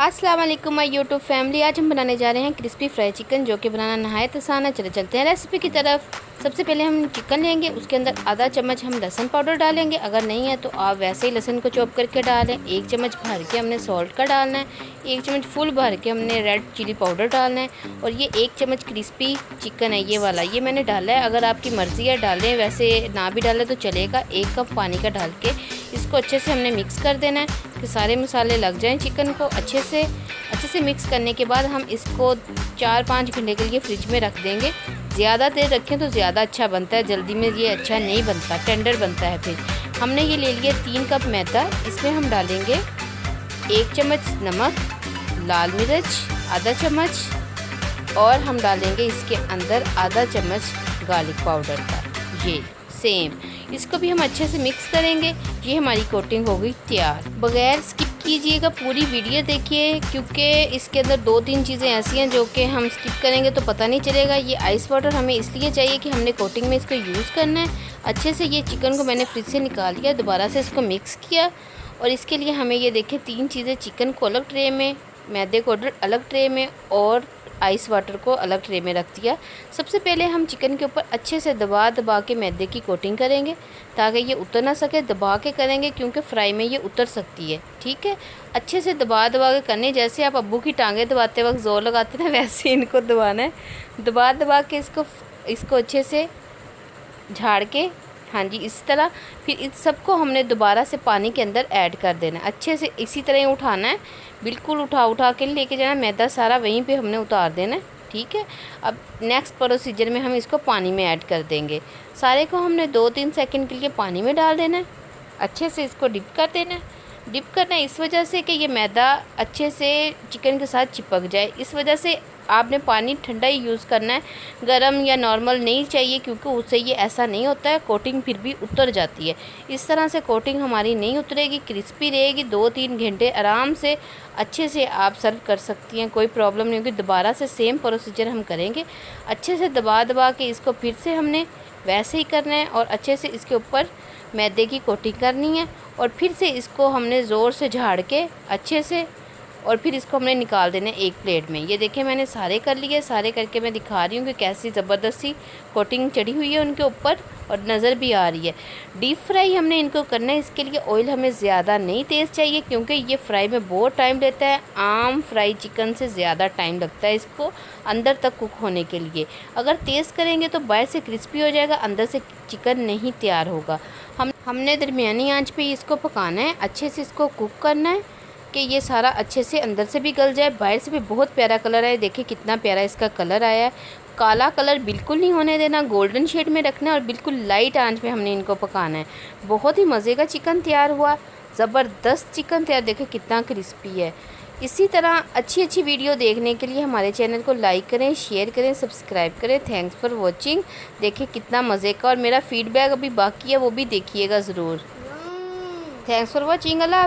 अस्सलाम वालेकुम my YouTube family. आज हम बनाने जा रहे हैं क्रिस्पी फ्राई चिकन, जो कि बनाना नहायत आसान है। चले चलते हैं रेसिपी की तरफ। सबसे पहले हम चिकन लेंगे, उसके अंदर आधा चम्मच हम लहसुन पाउडर डालेंगे। अगर नहीं है तो आप वैसे ही लहसुन को चॉप करके डालें। 1 चम्मच भर के हमने सॉल्ट का डालना है। 1 चम्मच फुल भर के हमने रेड चिली पाउडर डालना है। और ये 1 चम्मच क्रिस्पी चिकन है, ये वाला ये मैंने डाला है। अगर आपकी मर्ज़ी है डालें, वैसे ना भी डालें तो चलेगा। 1 कप पानी का डाल के इसको अच्छे से हमने मिक्स कर देना है कि सारे मसाले लग जाएं चिकन को। अच्छे से मिक्स करने के बाद हम इसको 4-5 घंटे के लिए फ्रिज में रख देंगे। ज़्यादा देर रखें तो ज़्यादा अच्छा बनता है, जल्दी में ये अच्छा नहीं बनता, टेंडर बनता है। फिर हमने ये ले लिया 3 कप मैदा। इसमें हम डालेंगे 1 चम्मच नमक, लाल मिर्च आधा चम्मच, और हम डालेंगे इसके अंदर आधा चम्मच गार्लिक पाउडर का, ये सेम। इसको भी हम अच्छे से मिक्स करेंगे। ये हमारी कोटिंग हो गई तैयार। बगैर स्किप कीजिएगा, पूरी वीडियो देखिए, क्योंकि इसके अंदर 2-3 चीज़ें ऐसी हैं जो कि हम स्किप करेंगे तो पता नहीं चलेगा। ये आइस वाटर हमें इसलिए चाहिए कि हमने कोटिंग में इसको यूज़ करना है। अच्छे से ये चिकन को मैंने फ्रिज से निकाल लिया, दोबारा से इसको मिक्स किया। और इसके लिए हमें ये देखें 3 चीज़ें, चिकन को अलग ट्रे में, मैदे को अलग ट्रे में, और आइस वाटर को अलग ट्रे में रख दिया। सबसे पहले हम चिकन के ऊपर अच्छे से दबा के मैदे की कोटिंग करेंगे, ताकि ये उतर ना सके। दबा के करेंगे क्योंकि फ्राई में ये उतर सकती है, ठीक है। अच्छे से दबा के करने, जैसे आप अब्बू की टांगें दबाते वक्त ज़ोर लगाते ना, वैसे इनको दबाना है। दबा के इसको अच्छे से झाड़ के, हाँ जी, इस तरह। फिर इस सबको हमने दोबारा से पानी के अंदर ऐड कर देना है। अच्छे से इसी तरह ही उठाना है, बिल्कुल उठा के लेके जाना। मैदा सारा वहीं पे हमने उतार देना है, ठीक है। अब नेक्स्ट प्रोसीजर में हम इसको पानी में ऐड कर देंगे। सारे को हमने 2-3 सेकंड के लिए पानी में डाल देना है। अच्छे से इसको डिप कर देना है। डिप करना है इस वजह से कि ये मैदा अच्छे से चिकन के साथ चिपक जाए। इस वजह से आपने पानी ठंडा ही यूज़ करना है, गरम या नॉर्मल नहीं चाहिए, क्योंकि उससे ये ऐसा नहीं होता है, कोटिंग फिर भी उतर जाती है। इस तरह से कोटिंग हमारी नहीं उतरेगी, क्रिस्पी रहेगी। 2-3 घंटे आराम से अच्छे से आप सर्व कर सकती हैं, कोई प्रॉब्लम नहीं होगी। दोबारा से सेम प्रोसीजर हम करेंगे। अच्छे से दबा के इसको फिर से हमने वैसे ही करना है, और अच्छे से इसके ऊपर मैदे की कोटिंग करनी है। और फिर से इसको हमने ज़ोर से झाड़ के अच्छे से, और फिर इसको हमने निकाल देना है एक प्लेट में। ये देखें मैंने सारे कर लिए। सारे करके मैं दिखा रही हूँ कि कैसी ज़बरदस्ती कोटिंग चढ़ी हुई है उनके ऊपर, और नज़र भी आ रही है। डीप फ्राई हमने इनको करना है, इसके लिए ऑयल हमें ज़्यादा नहीं तेज़ चाहिए, क्योंकि ये फ्राई में बहुत टाइम लेता है। आम फ्राई चिकन से ज़्यादा टाइम लगता है इसको अंदर तक कुक होने के लिए। अगर तेज़ करेंगे तो बाहर से क्रिस्पी हो जाएगा, अंदर से चिकन नहीं तैयार होगा। हमने दरमियानी आंच पे इसको पकाना है, अच्छे से इसको कुक करना है कि ये सारा अच्छे से अंदर से भी गल जाए, बाहर से भी। बहुत प्यारा कलर है, देखिए कितना प्यारा इसका कलर आया है। काला कलर बिल्कुल नहीं होने देना, गोल्डन शेड में रखना है, और बिल्कुल लाइट आंच पे हमने इनको पकाना है। बहुत ही मज़े का चिकन तैयार हुआ, ज़बरदस्त चिकन तैयार। देखें कितना क्रिस्पी है। इसी तरह अच्छी वीडियो देखने के लिए हमारे चैनल को लाइक करें, शेयर करें, सब्सक्राइब करें। Thanks for watching. देखिए कितना मज़े का, और मेरा फीडबैक अभी बाकी है, वो भी देखिएगा ज़रूर। Thanks for watching. अल्लाह।